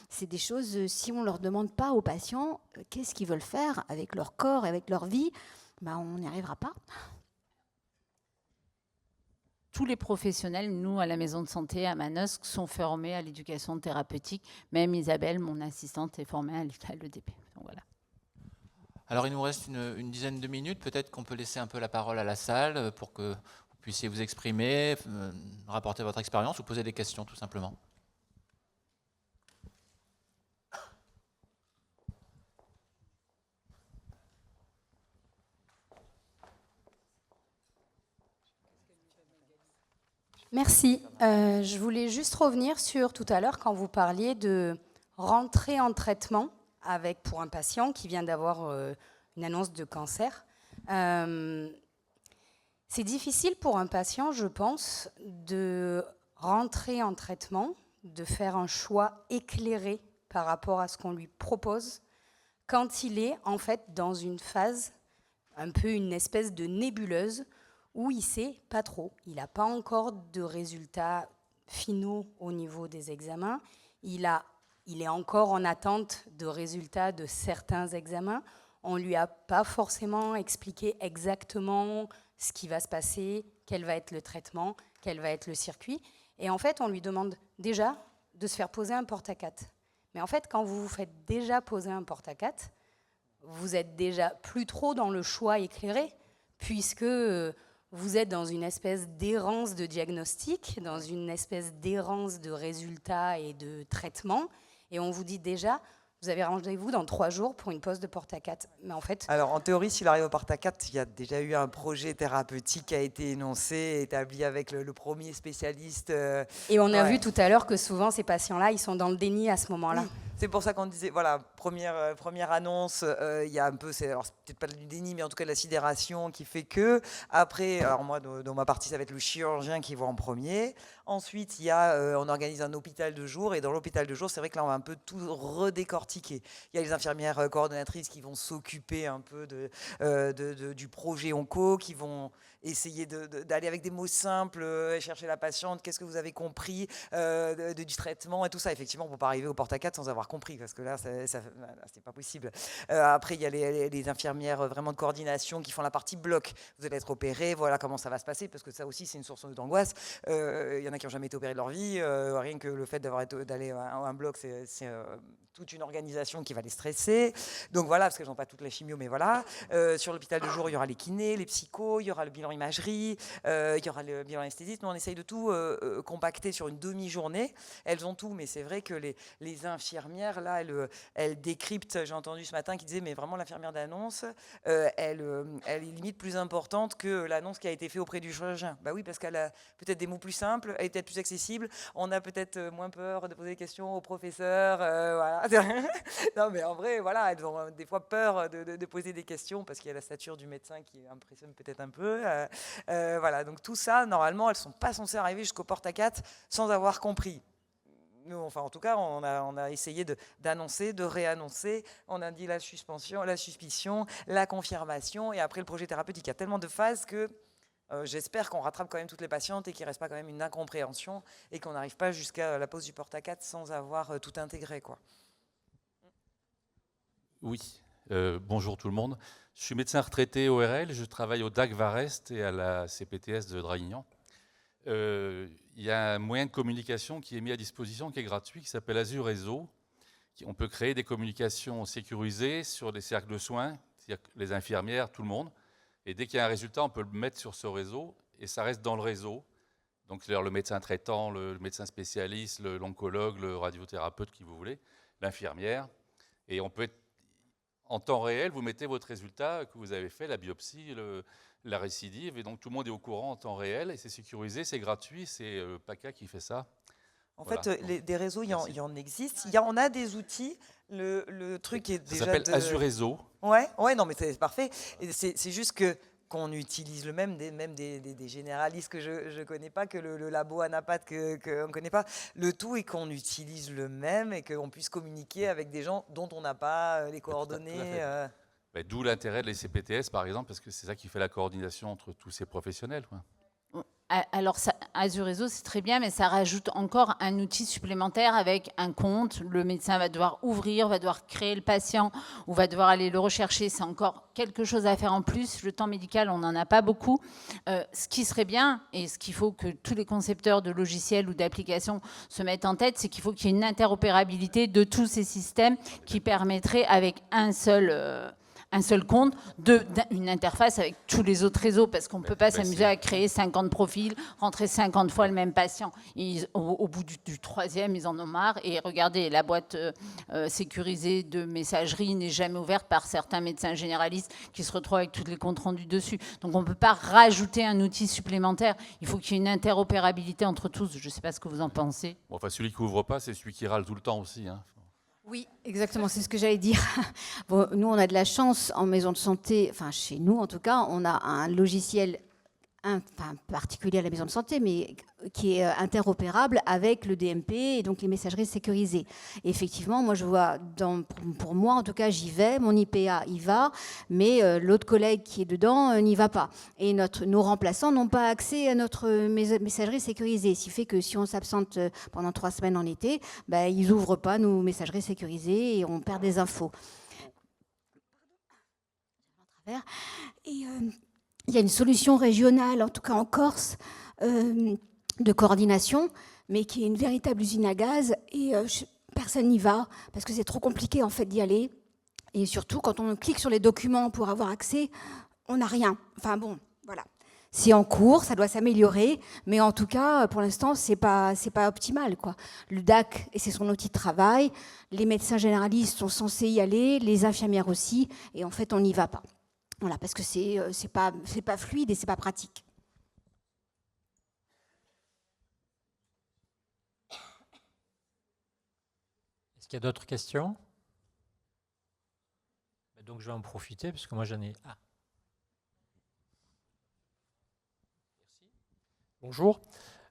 c'est des choses, si on ne leur demande pas aux patients qu'est-ce qu'ils veulent faire avec leur corps, avec leur vie, on n'y arrivera pas. Tous les professionnels, nous, à la maison de santé, à Manosque, sont formés à l'éducation thérapeutique. Même Isabelle, mon assistante, est formée à l'EDP. Donc, voilà. Alors, il nous reste une dizaine de minutes. Peut-être qu'on peut laisser un peu la parole à la salle pour que vous puissiez vous exprimer, rapporter votre expérience ou poser des questions, tout simplement. Merci. Je voulais juste revenir sur tout à l'heure quand vous parliez de rentrer en traitement pour un patient qui vient d'avoir une annonce de cancer. C'est difficile pour un patient, je pense, de rentrer en traitement, de faire un choix éclairé par rapport à ce qu'on lui propose quand il est en fait dans une phase, un peu une espèce de nébuleuse où il ne sait pas trop. Il n'a pas encore de résultats finaux au niveau des examens. Il est encore en attente de résultats de certains examens. On ne lui a pas forcément expliqué exactement ce qui va se passer, quel va être le traitement, quel va être le circuit. Et en fait, on lui demande déjà de se faire poser un porte-à-4. Mais en fait, quand vous vous faites déjà poser un porte-à-4, vous êtes déjà plus trop dans le choix éclairé, puisque vous êtes dans une espèce d'errance de diagnostic, dans une espèce d'errance de résultats et de traitement. Et on vous dit déjà, vous avez rendez-vous dans 3 jours pour une pose de porte-à-4. Mais en fait... Alors, en théorie, s'il arrive au porte-à-4, il y a déjà eu un projet thérapeutique qui a été énoncé, établi avec le premier spécialiste. Et on a vu tout à l'heure que souvent, ces patients-là, ils sont dans le déni à ce moment-là. Oui. C'est pour ça qu'on disait, voilà, première annonce, il y a un peu, alors c'est peut-être pas du déni, mais en tout cas de la sidération qui fait que. Après, alors moi, dans ma partie, ça va être le chirurgien qui voit en premier. Ensuite, on organise un hôpital de jour, et dans l'hôpital de jour, c'est vrai que là, on va un peu tout redécortiquer. Il y a les infirmières coordonnatrices qui vont s'occuper un peu du projet onco, qui vont essayer d'aller avec des mots simples, chercher la patiente, qu'est-ce que vous avez compris du traitement et tout ça. Effectivement, on ne peut pas arriver au porte-à-4 sans avoir compris, parce que là, c'est pas possible. Après, il y a les infirmières vraiment de coordination qui font la partie bloc. Vous allez être opéré, voilà comment ça va se passer, parce que ça aussi, c'est une source d'angoisse. Il y en a qui n'ont jamais été opérés de leur vie. Rien que le fait d'aller à un bloc, c'est toute une organisation qui va les stresser. Donc voilà, parce qu'elles n'ont pas toutes les chimios, mais voilà. Sur l'hôpital de jour, il y aura les kinés, les psychos, il y aura le bilan imagerie, il y aura le bilan anesthésiste. Nous, on essaye de tout compacter sur une demi-journée. Elles ont tout, mais c'est vrai que les infirmières, là, elles décryptent. J'ai entendu ce matin qui disait, mais vraiment, l'infirmière d'annonce, elle est limite plus importante que l'annonce qui a été faite auprès du chirurgien. Bah oui, parce qu'elle a peut-être des mots plus simples, elle est peut-être plus accessible. On a peut-être moins peur de poser des questions au professeur. Voilà. Non, mais en vrai, voilà, elles ont des fois peur de poser des questions parce qu'il y a la stature du médecin qui impressionne peut-être un peu. Voilà, donc tout ça, normalement, elles ne sont pas censées arriver jusqu'au porte-à-4 sans avoir compris. Nous, enfin, en tout cas, on a essayé d'annoncer, de réannoncer. On a dit la suspicion, la confirmation et après le projet thérapeutique. Il y a tellement de phases que j'espère qu'on rattrape quand même toutes les patientes et qu'il ne reste pas quand même une incompréhension et qu'on n'arrive pas jusqu'à la pose du porte-à-4 sans avoir tout intégré, quoi. Oui, bonjour tout le monde. Je suis médecin retraité ORL, je travaille au DAC Varest et à la CPTS de Draguignan. Il y a un moyen de communication qui est mis à disposition, qui est gratuit, qui s'appelle Azure Réseau. On peut créer des communications sécurisées sur des cercles de soins, c'est-à-dire les infirmières, tout le monde. Et dès qu'il y a un résultat, on peut le mettre sur ce réseau et ça reste dans le réseau. Donc c'est-à-dire le médecin traitant, le médecin spécialiste, l'oncologue, le radiothérapeute, qui vous voulez, l'infirmière. Et on peut être en temps réel, vous mettez votre résultat que vous avez fait, la biopsie, la récidive, et donc tout le monde est au courant en temps réel, et c'est sécurisé, c'est gratuit, c'est PACA qui fait ça. En fait, des réseaux, il y en existe. On a des outils. Le truc est déjà... Ça s'appelle Azure Réseau. Ouais, non, mais c'est parfait. C'est juste qu'on utilise le même des généralistes que je ne connais pas, que le labo Anapat qu'on ne connaît pas. Le tout est qu'on utilise le même et qu'on puisse communiquer avec des gens dont on n'a pas les coordonnées. D'où l'intérêt de les CPTS, par exemple, parce que c'est ça qui fait la coordination entre tous ces professionnels, quoi. Alors, Azure Réseau, c'est très bien, mais ça rajoute encore un outil supplémentaire avec un compte. Le médecin va devoir ouvrir, va devoir créer le patient ou va devoir aller le rechercher. C'est encore quelque chose à faire en plus. Le temps médical, on n'en a pas beaucoup. Ce qui serait bien, et ce qu'il faut que tous les concepteurs de logiciels ou d'applications se mettent en tête, c'est qu'il faut qu'il y ait une interopérabilité de tous ces systèmes qui permettrait, avec un seul un seul compte, une interface avec tous les autres réseaux, parce qu'on ne peut pas s'amuser à créer 50 profils, rentrer 50 fois le même patient. Au bout du troisième, ils en ont marre. Et regardez, la boîte sécurisée de messagerie n'est jamais ouverte par certains médecins généralistes qui se retrouvent avec tous les comptes rendus dessus. Donc on ne peut pas rajouter un outil supplémentaire. Il faut qu'il y ait une interopérabilité entre tous. Je ne sais pas ce que vous en pensez. Bon, enfin, celui qui ouvre pas, c'est celui qui râle tout le temps aussi. Hein. Oui, exactement, c'est ce que j'allais dire. Bon, nous, on a de la chance en maison de santé, enfin chez nous en tout cas, on a un logiciel particulier à la maison de santé, mais qui est interopérable avec le DMP et donc les messageries sécurisées. Et effectivement, moi je vois, pour moi en tout cas, j'y vais, mon IPA y va, mais l'autre collègue qui est dedans n'y va pas. Et nos remplaçants n'ont pas accès à notre messagerie sécurisée, ce qui fait que si on s'absente pendant 3 semaines en été, ils n'ouvrent pas nos messageries sécurisées et on perd des infos. Et il y a une solution régionale, en tout cas en Corse, de coordination, mais qui est une véritable usine à gaz et personne n'y va parce que c'est trop compliqué en fait d'y aller. Et surtout, quand on clique sur les documents pour avoir accès, on n'a rien. Enfin bon, voilà. C'est en cours, ça doit s'améliorer, mais en tout cas, pour l'instant, c'est pas optimal, quoi. Le DAC, et c'est son outil de travail, les médecins généralistes sont censés y aller, les infirmières aussi, et en fait, on n'y va pas. Voilà, parce que c'est pas fluide et c'est pas pratique. Est-ce qu'il y a d'autres questions? Donc je vais en profiter parce que moi j'en ai. Ah. Bonjour.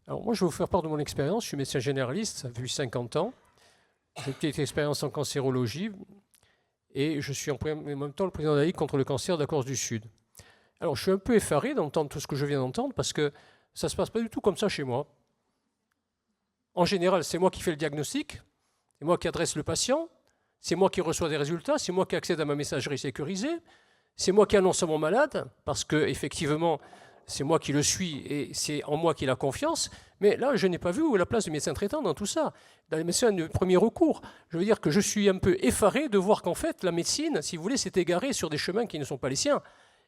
Alors moi je vais vous faire part de mon expérience. Je suis médecin généraliste, ça fait 50 ans. J'ai une petite expérience en cancérologie. Et je suis en même temps le président de la Ligue contre le cancer de la Corse du Sud. Alors, je suis un peu effaré d'entendre tout ce que je viens d'entendre parce que ça ne se passe pas du tout comme ça chez moi. En général, c'est moi qui fais le diagnostic, c'est moi qui adresse le patient, c'est moi qui reçois des résultats, c'est moi qui accède à ma messagerie sécurisée, c'est moi qui annonce à mon malade parce que, effectivement, c'est moi qui le suis et c'est en moi qu'il a confiance. Mais là, je n'ai pas vu où est la place du médecin traitant dans tout ça, dans les médecins de premier recours. Je veux dire que je suis un peu effaré de voir qu'en fait, la médecine, si vous voulez, s'est égarée sur des chemins qui ne sont pas les siens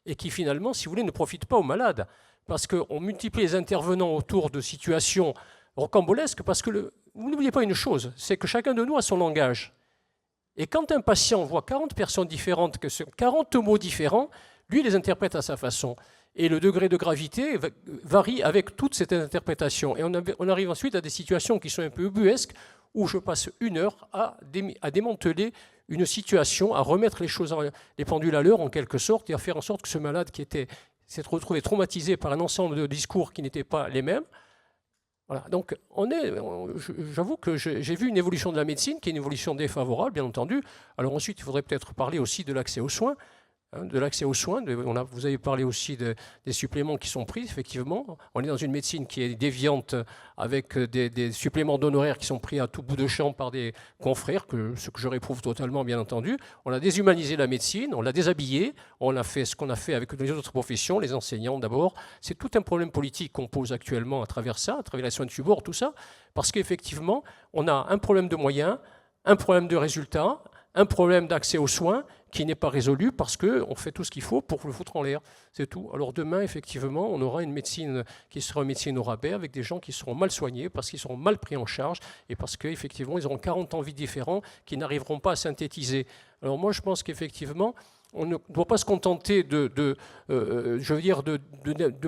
et qui finalement, si vous voulez, ne profitent pas aux malades. Parce qu'on multiplie les intervenants autour de situations rocambolesques parce que, vous n'oubliez pas une chose, c'est que chacun de nous a son langage. Et quand un patient voit 40 personnes différentes, que ce 40 mots différents, lui, il les interprète à sa façon. Et le degré de gravité varie avec toute cette interprétation. Et on arrive ensuite à des situations qui sont un peu ubuesques, où je passe 1 heure à démanteler une situation, à remettre les pendules à l'heure en quelque sorte, et à faire en sorte que ce malade qui s'est retrouvé traumatisé par un ensemble de discours qui n'étaient pas les mêmes. Voilà. Donc j'avoue que j'ai vu une évolution de la médecine qui est une évolution défavorable, bien entendu. Alors ensuite, il faudrait peut-être parler aussi de l'accès aux soins. De l'accès aux soins. Vous avez parlé aussi des suppléments qui sont pris, effectivement. On est dans une médecine qui est déviante avec des suppléments d'honoraires qui sont pris à tout bout de champ par des confrères, ce que je réprouve totalement, bien entendu. On a déshumanisé la médecine, on l'a déshabillée, on a fait ce qu'on a fait avec les autres professions, les enseignants d'abord. C'est tout un problème politique qu'on pose actuellement à travers ça, à travers les soins de support, tout ça, parce qu'effectivement, on a un problème de moyens, un problème de résultats, un problème d'accès aux soins qui n'est pas résolu parce qu'on fait tout ce qu'il faut pour le foutre en l'air. C'est tout. Alors demain, effectivement, on aura une médecine qui sera une médecine au rabais avec des gens qui seront mal soignés parce qu'ils seront mal pris en charge et parce qu'effectivement, ils auront 40 envies différents qui n'arriveront pas à synthétiser. Alors moi, je pense qu'effectivement, on ne doit pas se contenter de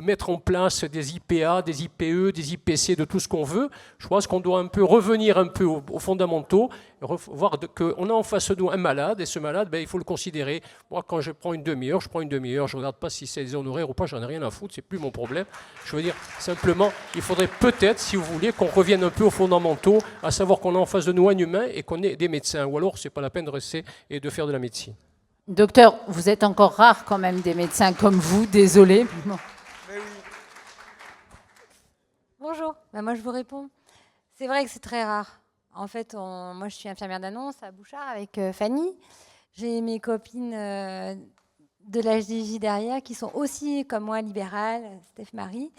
mettre en place des IPA, des IPE, des IPC, de tout ce qu'on veut. Je pense qu'on doit un peu revenir un peu aux fondamentaux, voir qu'on a en face de nous un malade, et ce malade, il faut le considérer. Moi, quand je prends une demi-heure, je prends une demi-heure. Je ne regarde pas si c'est des honoraires ou pas, j'en ai rien à foutre, c'est plus mon problème. Je veux dire, simplement, il faudrait peut-être, si vous voulez, qu'on revienne un peu aux fondamentaux, à savoir qu'on a en face de nous un humain et qu'on est des médecins. Ou alors, ce n'est pas la peine de rester et de faire de la médecine. Docteur, vous êtes encore rare quand même des médecins comme vous, désolé. Bon. Bonjour, moi je vous réponds. C'est vrai que c'est très rare. En fait, moi je suis infirmière d'annonce à Bouchard avec Fanny. J'ai mes copines de l'HDJ derrière qui sont aussi comme moi libérales, Steph Marie.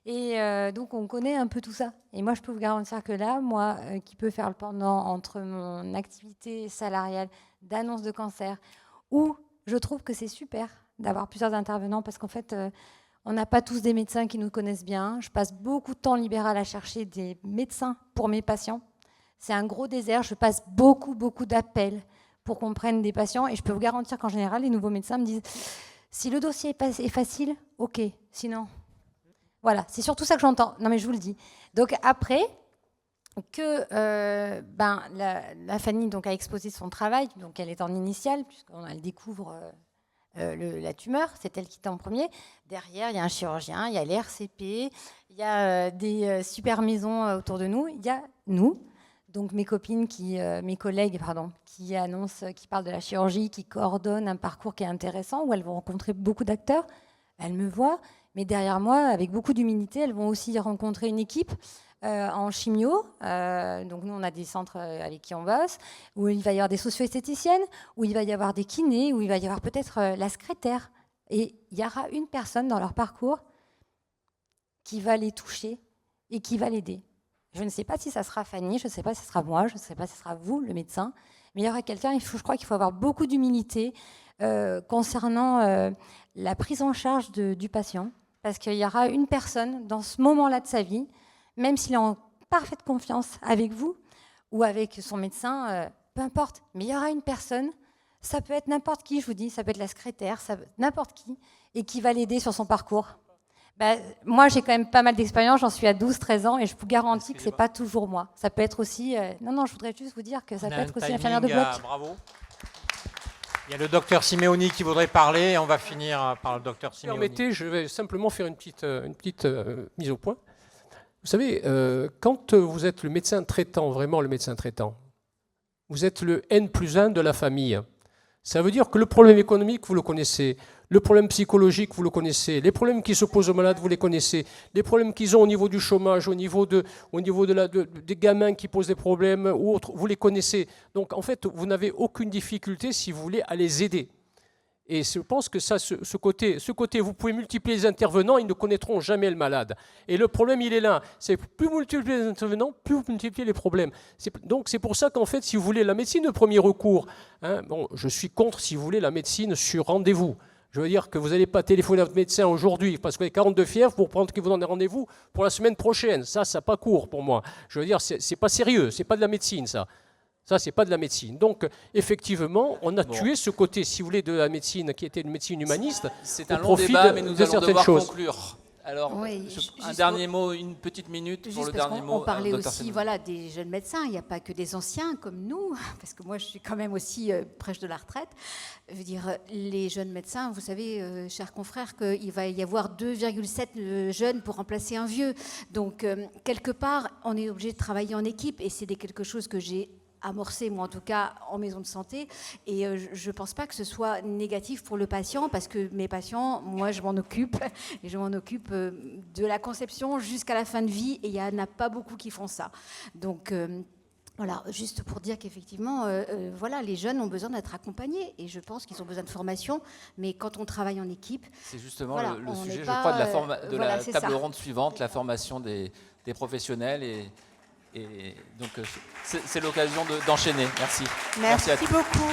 Et donc on connaît un peu tout ça. Et moi je peux vous garantir que là, moi qui peux faire le pendant entre mon activité salariale d'annonce de cancer, où je trouve que c'est super d'avoir plusieurs intervenants parce qu'en fait, on n'a pas tous des médecins qui nous connaissent bien. Je passe beaucoup de temps libéral à chercher des médecins pour mes patients. C'est un gros désert. Je passe beaucoup d'appels pour qu'on prenne des patients. Et je peux vous garantir qu'en général, les nouveaux médecins me disent si le dossier est facile, ok. Sinon, voilà. C'est surtout ça que j'entends. Non, mais je vous le dis. Donc après que la Fanny donc, a exposé son travail, donc elle est en initiale, puisqu'elle découvre la tumeur, c'est elle qui était en premier. Derrière, il y a un chirurgien, il y a les RCP, il y a des super maisons autour de nous, il y a nous. Donc mes collègues, qui annoncent, qui parlent de la chirurgie, qui coordonnent un parcours qui est intéressant, où elles vont rencontrer beaucoup d'acteurs. Elles me voient, mais derrière moi, avec beaucoup d'humilité, elles vont aussi rencontrer une équipe en chimio. Donc nous, on a des centres avec qui on bosse, où il va y avoir des socio-esthéticiennes, où il va y avoir des kinés, où il va y avoir peut-être la secrétaire. Et il y aura une personne dans leur parcours qui va les toucher et qui va l'aider. Je ne sais pas si ça sera Fanny, je ne sais pas si ce sera moi, je ne sais pas si ce sera vous, le médecin, mais il y aura quelqu'un, je crois qu'il faut avoir beaucoup d'humilité concernant la prise en charge du patient, parce qu'il y aura une personne dans ce moment-là de sa vie, même s'il est en parfaite confiance avec vous ou avec son médecin, peu importe, mais il y aura une personne, ça peut être n'importe qui, je vous dis, ça peut être la secrétaire, n'importe qui, et qui va l'aider sur son parcours. Moi, j'ai quand même pas mal d'expérience, j'en suis à 12-13 ans et je vous garantis que ce n'est pas toujours moi. Ça peut être aussi... Non, je voudrais juste vous dire que ça peut être aussi l'infirmière de bloc. Bravo. Il y a le docteur Simeoni qui voudrait parler et on va finir par le docteur Simeoni. Permettez, je vais simplement faire une petite mise au point. Vous savez, quand vous êtes le médecin traitant, vraiment le médecin traitant, vous êtes le N+1 de la famille. Ça veut dire que le problème économique, vous le connaissez. Le problème psychologique, vous le connaissez. Les problèmes qui se posent aux malades, vous les connaissez. Les problèmes qu'ils ont au niveau du chômage, au niveau des gamins qui posent des problèmes ou autres, vous les connaissez. Donc, en fait, vous n'avez aucune difficulté, si vous voulez, à les aider. Et je pense que ça, ce côté, vous pouvez multiplier les intervenants, ils ne connaîtront jamais le malade. Et le problème, il est là. C'est plus vous multipliez les intervenants, plus vous multipliez les problèmes. Donc c'est pour ça qu'en fait, si vous voulez, la médecine de premier recours, je suis contre, si vous voulez, la médecine sur rendez-vous. Je veux dire que vous n'allez pas téléphoner à votre médecin aujourd'hui parce que vous avez 42 fièvres pour prendre qu'il vous donne rendez-vous pour la semaine prochaine. Ça pas court pour moi. Je veux dire, c'est pas sérieux, c'est pas de la médecine, ça. Ça, c'est pas de la médecine. Donc, effectivement, on a tué ce côté, si vous voulez, de la médecine qui était une médecine humaniste. C'est un long débat, mais nous allons devoir conclure. Alors, un dernier mot, une petite minute pour le dernier mot. On parlait aussi des jeunes médecins, il n'y a pas que des anciens comme nous, parce que moi je suis quand même aussi proche de la retraite. Je veux dire, les jeunes médecins, vous savez, chers confrères, qu'il va y avoir 2,7 jeunes pour remplacer un vieux. Donc, quelque part, on est obligé de travailler en équipe, et c'est quelque chose que j'ai amorcé, moi en tout cas, en maison de santé. Et je ne pense pas que ce soit négatif pour le patient, parce que mes patients, moi, je m'en occupe. Et je m'en occupe de la conception jusqu'à la fin de vie. Et il n'y en a pas beaucoup qui font ça. Donc, voilà, juste pour dire qu'effectivement, les jeunes ont besoin d'être accompagnés. Et je pense qu'ils ont besoin de formation. Mais quand on travaille en équipe... C'est justement le sujet, je crois, de la table ronde suivante, la formation des professionnels et donc, c'est l'occasion d'enchaîner. Merci. Merci beaucoup.